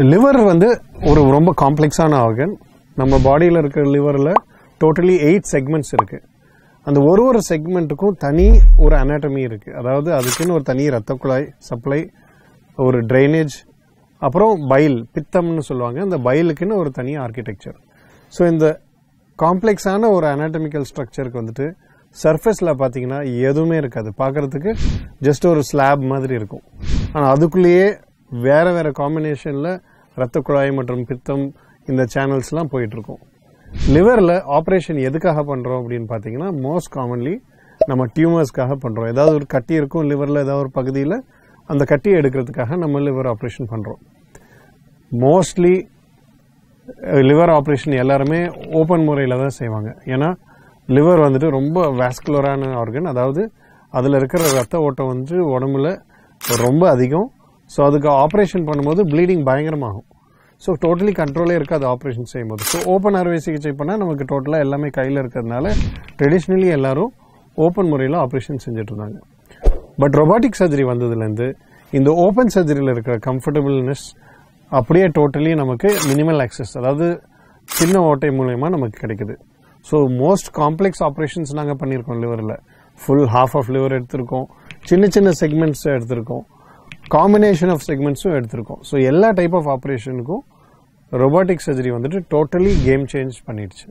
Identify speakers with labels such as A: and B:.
A: Liver வந்து ஒரு ரொம்ப காம்ப்ளெக்ஸான ஆர்கன். நம்ம பாடியில் இருக்கிற லிவரில் டோட்டலி 8 செக்மெண்ட்ஸ் இருக்கு. அந்த ஒரு செக்மெண்ட்டுக்கும் தனி ஒரு அனாட்டமி இருக்கு. அதாவது அதுக்குன்னு ஒரு தனி ரத்த குழாய் சப்ளை, ஒரு ட்ரைனேஜ், அப்புறம் பைல், பித்தம்னு சொல்லுவாங்க. அந்த பைலுக்குன்னு ஒரு தனி ஆர்கிடெக்சர். ஸோ இந்த காம்ப்ளெக்ஸான ஒரு அனாட்டமிக்கல் ஸ்ட்ரக்சருக்கு வந்துட்டு சர்ஃபேஸில் பார்த்தீங்கன்னா எதுவுமே இருக்காது. பார்க்கறதுக்கு ஜஸ்ட் ஒரு ஸ்லாப் மாதிரி இருக்கும். ஆனால் அதுக்குள்ளேயே வேற வேற காம்பினேஷனில் ரத்த குழாய் மற்றும் பித்தம் இந்த சேனல்ஸ்லாம் போயிட்டு இருக்கும். லிவரில் ஆப்ரேஷன் எதுக்காக பண்ணுறோம் அப்படின்னு பார்த்தீங்கன்னா மோஸ்ட் காமன்லி நம்ம டியூமர்ஸ்க்காக பண்ணுறோம். ஏதாவது ஒரு கட்டி இருக்கும் லிவரில், ஏதாவது ஒரு பகுதியில் அந்த கட்டியை எடுக்கிறதுக்காக நம்ம லிவர் ஆப்ரேஷன் பண்ணுறோம். மோஸ்ட்லி லிவர் ஆப்ரேஷன் எல்லாருமே ஓப்பன் முறையில் தான் செய்வாங்க. ஏன்னா லிவர் வந்துட்டு ரொம்ப வாஸ்குலரான ஆர்கன். அதாவது அதில் இருக்கிற ரத்த ஓட்டம் வந்து உடம்புல ரொம்ப அதிகம். ஸோ அதுக்கு ஆப்ரேஷன் பண்ணும்போது ப்ளீடிங் பயங்கரமாகும். ஸோ டோட்டலி கண்ட்ரோலே இருக்காது ஆப்ரேஷன் செய்யும்போது. ஸோ ஓப்பன் அறுவை சிகிச்சை பண்ணால் நமக்கு டோட்டலாக எல்லாமே கையில் இருக்கிறதுனால ட்ரெடிஷ்னலி எல்லாரும் ஓப்பன் முறையில் ஆப்ரேஷன் செஞ்சுட்டு இருந்தாங்க. பட் ரொபாட்டிக் சர்ஜரி வந்ததுலேருந்து இந்த ஓப்பன் சர்ஜரியில் இருக்கிற கம்ஃபர்டபுள்னஸ் அப்படியே டோட்டலி நமக்கு மினிமல் ஆக்சஸ், அதாவது சின்ன ஓட்டை மூலயமா நமக்கு கிடைக்குது. ஸோ மோஸ்ட் காம்ப்ளெக்ஸ் ஆப்ரேஷன்ஸ் நாங்கள் பண்ணியிருக்கோம் லிவரில். ஃபுல் ஹாஃப் ஆஃப் லிவர் எடுத்திருக்கோம், சின்ன சின்ன செக்மெண்ட்ஸ் எடுத்திருக்கோம், காம்பினேஷன் ஆஃப் செக்மெண்ட்ஸும் எடுத்திருக்கோம். ஸோ எல்லா டைப் ஆஃப் ஆப்ரேஷனுக்கும் ரொபாட்டிக் சர்ஜரி வந்துட்டு டோட்டலி கேம் சேஞ்ச் பண்ணிடுச்சு.